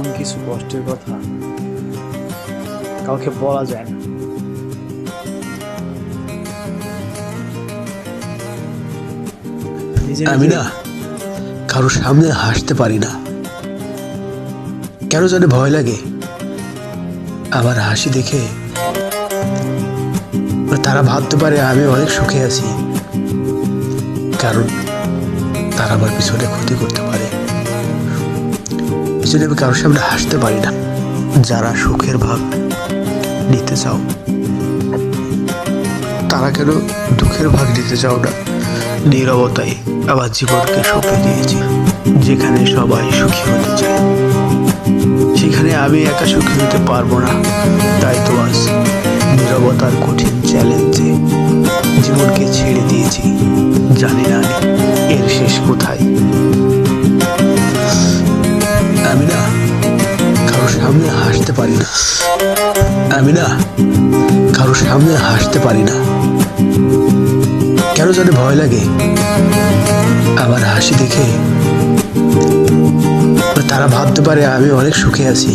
এমন কিছু কষ্টের কথা কাউকে বলা যায় না। আমি না কারোর সামনে হাসতে পারি না, কেন জানি ভয় লাগে। আমার হাসি দেখে তারা ভাবতে পারে আমি অনেক সুখে আছি, কারণ তারা আমার পিছনে ক্ষতি করতে পারে। এই জন্য আমি কারোর সামনে হাসতে পারি না। যারা সুখের ভাগ নিতে চাও তারা কেন দুঃখের ভাগ নিতে চাও না? নীরবতায় আমার জীবনকে সঁপে দিয়েছি। যেখানে সবাই সুখী হতে চায় সেখানে আমি একা সুখী হতে পারবো না। তাই তো আজ নীরবতার কঠিন চ্যালেঞ্জে জীবনকে ছেড়ে দিয়েছি। জানি না এর শেষ কোথায়। আমি না কারোর সামনে হাসতে পারি না। আমি না কারোর সামনে হাসতে পারি না, কেন জানি ভয় লাগে। আমার হাসি দেখে তারা ভাবতে পারে আমি অনেক সুখে আছি,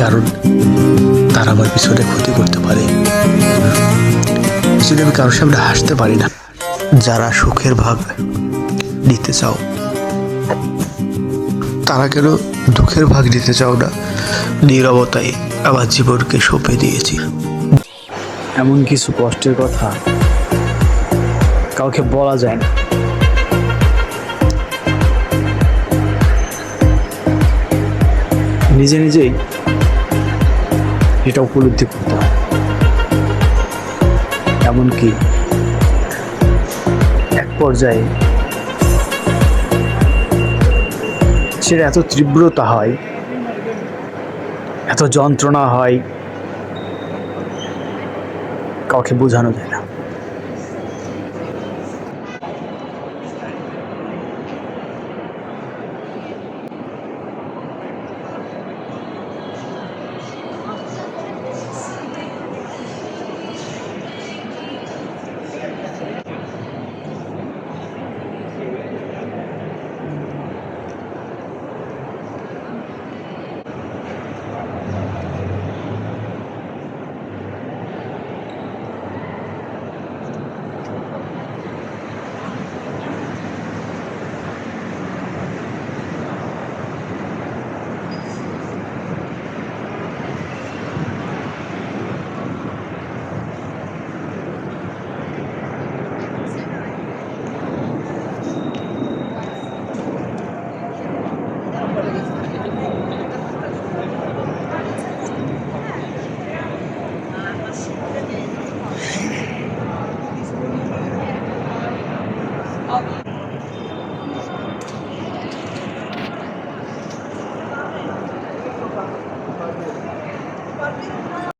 কারণ তারা আমার পিছনে ক্ষতি করতে পারে। সেজন্য আমি কারোর সামনে হাসতে পারি না। যারা সুখের ভাগ নিতে চাও তারা কেন দুঃখের ভাগ নিতে চাও না? নীরবতায় আমার জীবনকে সঁপে দিয়েছি। এমন কিছু কষ্টের কথা কাউকে বলা যায় না। নিজে নিজেই এটা উপলব্ধি করতে হয়। এমনকি এক পর্যায়ে সেটা এত তীব্রতা হয়, এত যন্ত্রণা হয়, কাউকে বোঝানো যায় না।